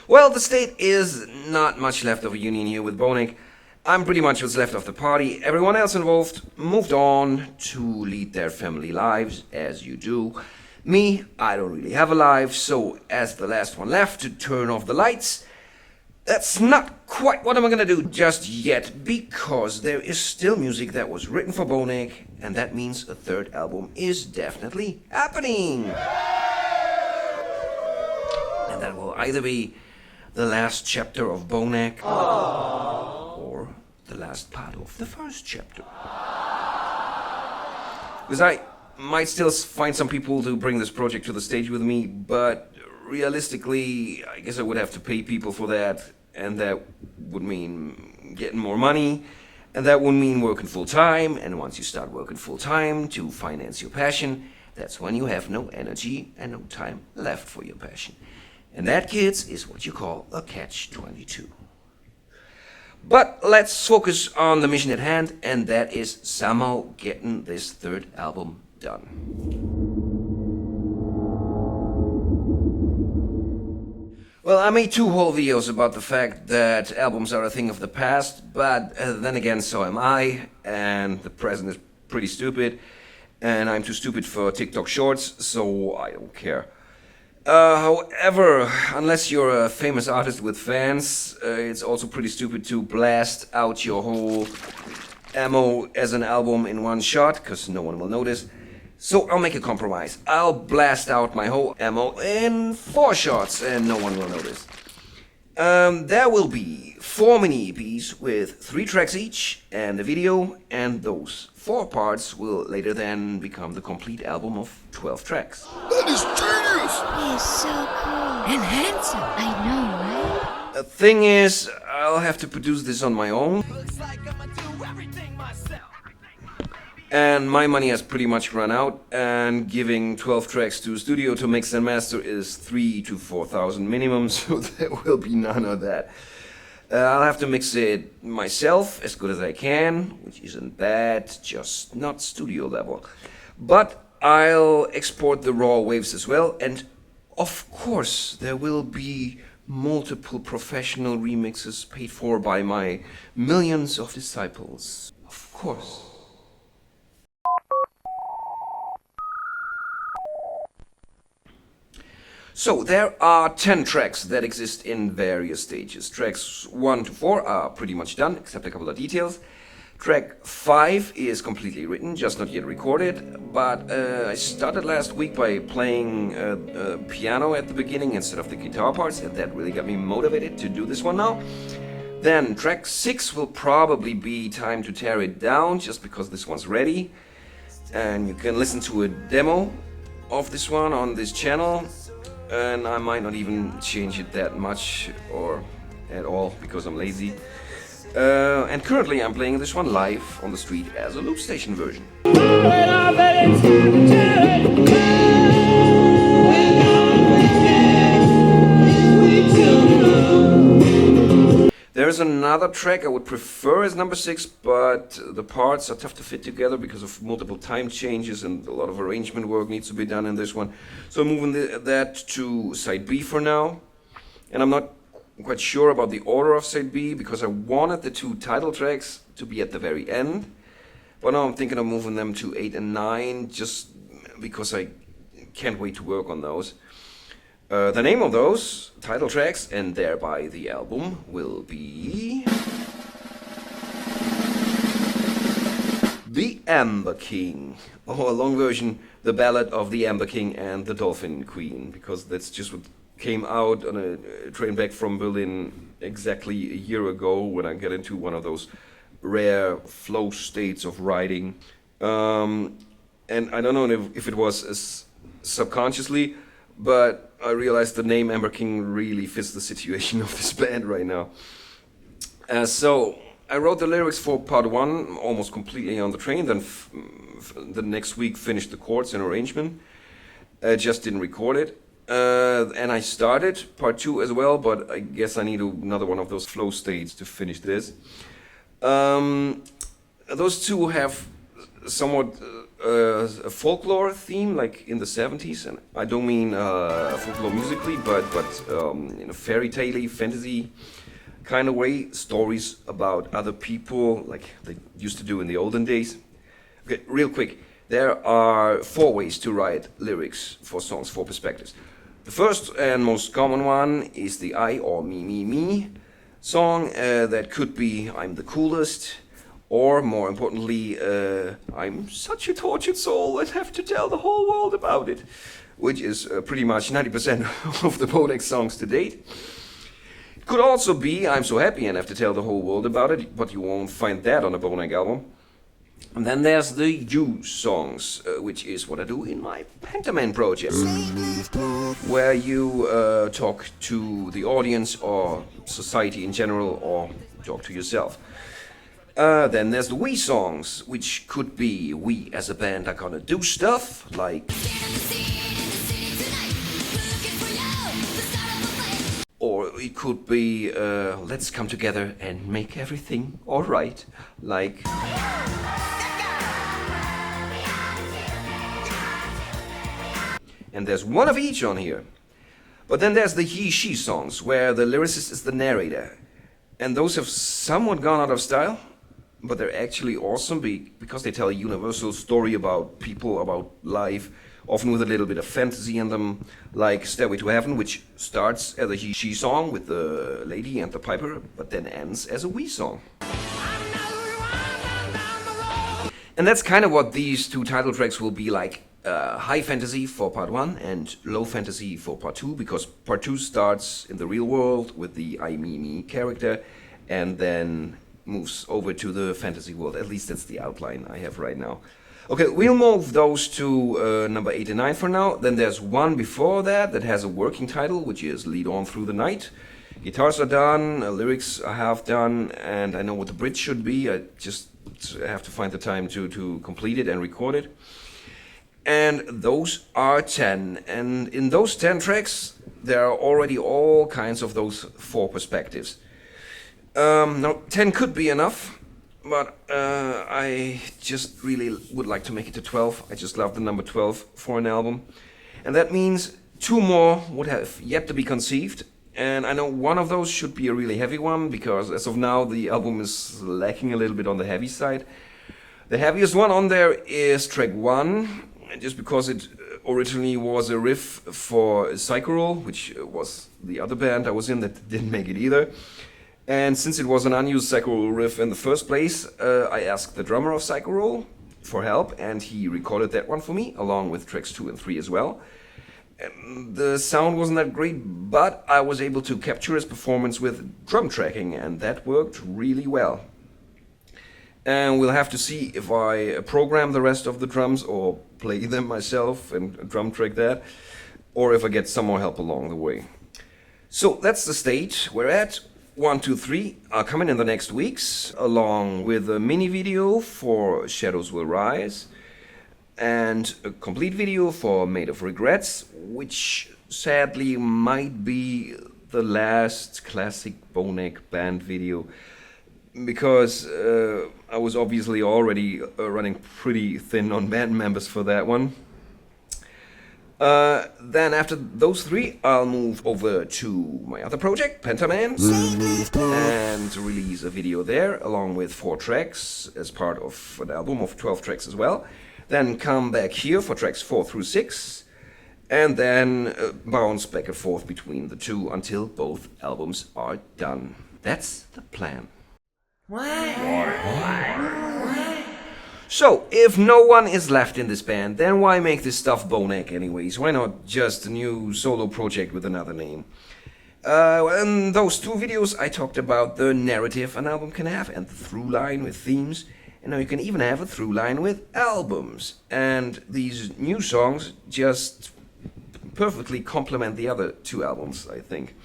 Well, the state is not much left of a union here with Bowneck. I'm pretty much what's left of the party. Everyone else involved moved on to lead their family lives, as you do. Me, I don't really have a life, so as the last one left to turn off the lights, that's not quite what I'm gonna do just yet, because there is still music that was written for Bowneck, and that means a third album is definitely happening. And that will either be the last chapter of Bowneck or the last part of the first chapter. Because I might still find some people to bring this project to the stage with me, but realistically, I guess I would have to pay people for that, and that would mean getting more money, and that would mean working full time, and once you start working full time to finance your passion, that's when you have no energy and no time left for your passion. And that, kids, is what you call a catch-22. But let's focus on the mission at hand, and that is somehow getting this third album done. Well, I made 2 whole videos about the fact that albums are a thing of the past, but then again, so am I, and the present is pretty stupid, and I'm too stupid for TikTok shorts, so I don't care. However, unless you're a famous artist with fans, it's also pretty stupid to blast out your whole ammo as an album in one shot, because no one will notice. So I'll make a compromise. I'll blast out my whole ammo in 4 shots, and no one will notice. There will be 4 mini EPs with 3 tracks each and a video, and those 4 parts will later then become the complete album of 12 tracks. That is genius! He is so cool. And handsome. I know, right? The thing is, I'll have to produce this on my own. Looks like I'ma do everything myself. And my money has pretty much run out, and giving 12 tracks to a studio to mix and master is 3,000 to 4,000 minimum, so there will be none of that. I'll have to mix it myself as good as I can, which isn't bad, just not studio level. But I'll export the raw waves as well, and of course there will be multiple professional remixes paid for by my millions of disciples. Of course. So there are 10 tracks that exist in various stages. Tracks 1 to 4 are pretty much done, except a couple of details. Track 5 is completely written, just not yet recorded, but I started last week by playing piano at the beginning instead of the guitar parts, and that really got me motivated to do this one now. Then track 6 will probably be Time to Tear It Down, just because this one's ready. And you can listen to a demo of this one on this channel. And I might not even change it that much or at all because I'm lazy. And currently I'm playing this one live on the street as a loop station version. There's another track I would prefer as number 6, but the parts are tough to fit together because of multiple time changes and a lot of arrangement work needs to be done in this one. So I'm moving that to side B for now. And I'm not quite sure about the order of side B because I wanted the 2 title tracks to be at the very end. But now I'm thinking of moving them to 8 and 9 just because I can't wait to work on those. The name of those title tracks, and thereby the album, will be The Amber King, or a long version, The Ballad of the Amber King and the Dolphin Queen, because that's just what came out on a train back from Berlin exactly a year ago when I got into one of those rare flow states of writing. And I don't know if it was subconsciously, but I realized the name Amber King really fits the situation of this band right now. So I wrote the lyrics for part 1 almost completely on the train, then the next week finished the chords and arrangement. Just didn't record it. And I started part 2 as well, but I guess I need another one of those flow states to finish this. Those two have somewhat a folklore theme, like in the 70s, and I don't mean folklore musically, but in a fairy tale fantasy kind of way, stories about other people, like they used to do in the olden days. Okay, real quick, there are 4 ways to write lyrics for songs, 4 perspectives. The first and most common one is the I or me song. That could be I'm the coolest, or more importantly, I'm such a tortured soul and have to tell the whole world about it, which is pretty much 90% of the Bowneck songs to date. It could also be I'm so happy and have to tell the whole world about it, but you won't find that on a Bowneck album. And then there's the you songs, which is what I do in my Pentaman project, where you talk to the audience or society in general, or talk to yourself. Then there's the we songs, which could be we as a band are gonna do stuff like, or it could be let's come together and make everything alright, like. And there's one of each on here. But then there's the he-she songs, where the lyricist is the narrator. And those have somewhat gone out of style, but they're actually awesome because they tell a universal story about people, about life, often with a little bit of fantasy in them, like Stairway to Heaven, which starts as a he-she song with the lady and the piper, but then ends as a we song. And that's kind of what these 2 title tracks will be like. High fantasy for part 1 and low fantasy for part 2, because part 2 starts in the real world with the I, me character, and then moves over to the fantasy world. At least that's the outline I have right now. Okay, we'll move those to number 8 and 9 for now. Then there's one before that has a working title, which is Lead On Through the Night. Guitars are done, lyrics I have done, and I know what the bridge should be. I just have to find the time to complete it and record it. And those are 10. And in those 10 tracks, there are already all kinds of those 4 perspectives. Now, 10 could be enough, but I just really would like to make it to 12. I just love the number 12 for an album. And that means 2 more would have yet to be conceived. And I know one of those should be a really heavy one, because as of now, the album is lacking a little bit on the heavy side. The heaviest one on there is track 1. Just because it originally was a riff for Psychoroll, which was the other band I was in that didn't make it either. And since it was an unused Psychoroll riff in the first place, I asked the drummer of Psychoroll for help, and he recorded that one for me, along with tracks 2 and 3 as well. And the sound wasn't that great, but I was able to capture his performance with drum tracking, and that worked really well. And we'll have to see if I program the rest of the drums or play them myself and drum track that, or if I get some more help along the way. So that's the state we're at. 1, 2, 3 are coming in the next weeks, along with a mini video for Shadows Will Rise, and a complete video for Made of Regrets, which sadly might be the last classic Bowneck band video, because I was obviously already running pretty thin on band members for that one. Then after those 3, I'll move over to my other project, Pentaman, and release a video there along with 4 tracks as part of an album of 12 tracks as well. Then come back here for tracks 4 through 6, and then bounce back and forth between the 2 until both albums are done. That's the plan. So, if no one is left in this band, then why make this stuff Bowneck anyways? Why not just a new solo project with another name? In those 2 videos I talked about the narrative an album can have, and the through line with themes, and now you can even have a through line with albums. And these new songs just perfectly complement the other 2 albums, I think.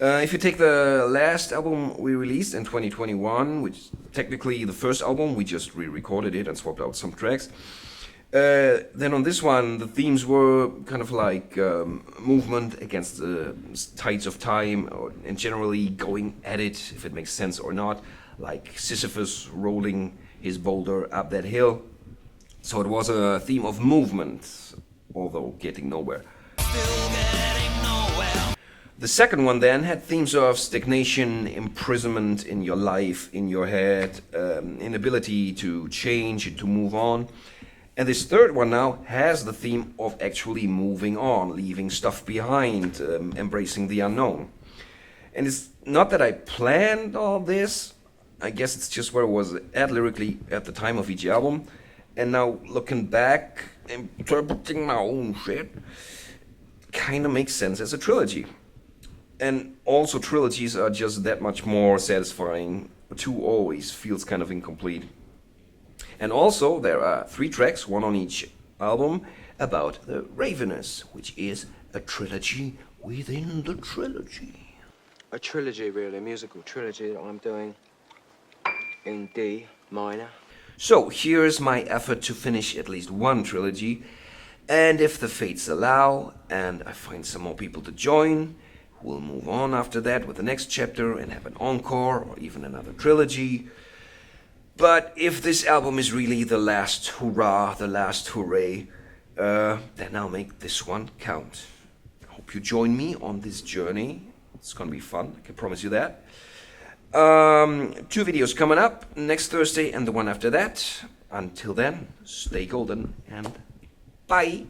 If you take the last album we released in 2021, which is technically the first album, we just re-recorded it and swapped out some tracks. Then on this one, the themes were kind of like movement against the tides of time, and generally going at it, if it makes sense or not, like Sisyphus rolling his boulder up that hill. So it was a theme of movement, although getting nowhere. The second one then had themes of stagnation, imprisonment in your life, in your head, inability to change and to move on. And this third one now has the theme of actually moving on, leaving stuff behind, embracing the unknown. And it's not that I planned all this, I guess it's just where I was at lyrically at the time of each album. And now looking back, interpreting my own shit, kind of makes sense as a trilogy. And also trilogies are just that much more satisfying. Two always feels kind of incomplete. And also there are 3 tracks, one on each album, about the Ravenous, which is a trilogy within the trilogy. A trilogy, really, a musical trilogy that I'm doing in D minor. So here's my effort to finish at least one trilogy, and if the fates allow, and I find some more people to join, we'll move on after that with the next chapter and have an encore or even another trilogy. But if this album is really the last hurrah, the last hooray, then I'll make this one count. I hope you join me on this journey. It's gonna be fun, I can promise you that. 2 videos coming up, next Thursday and the one after that. Until then, stay golden and bye.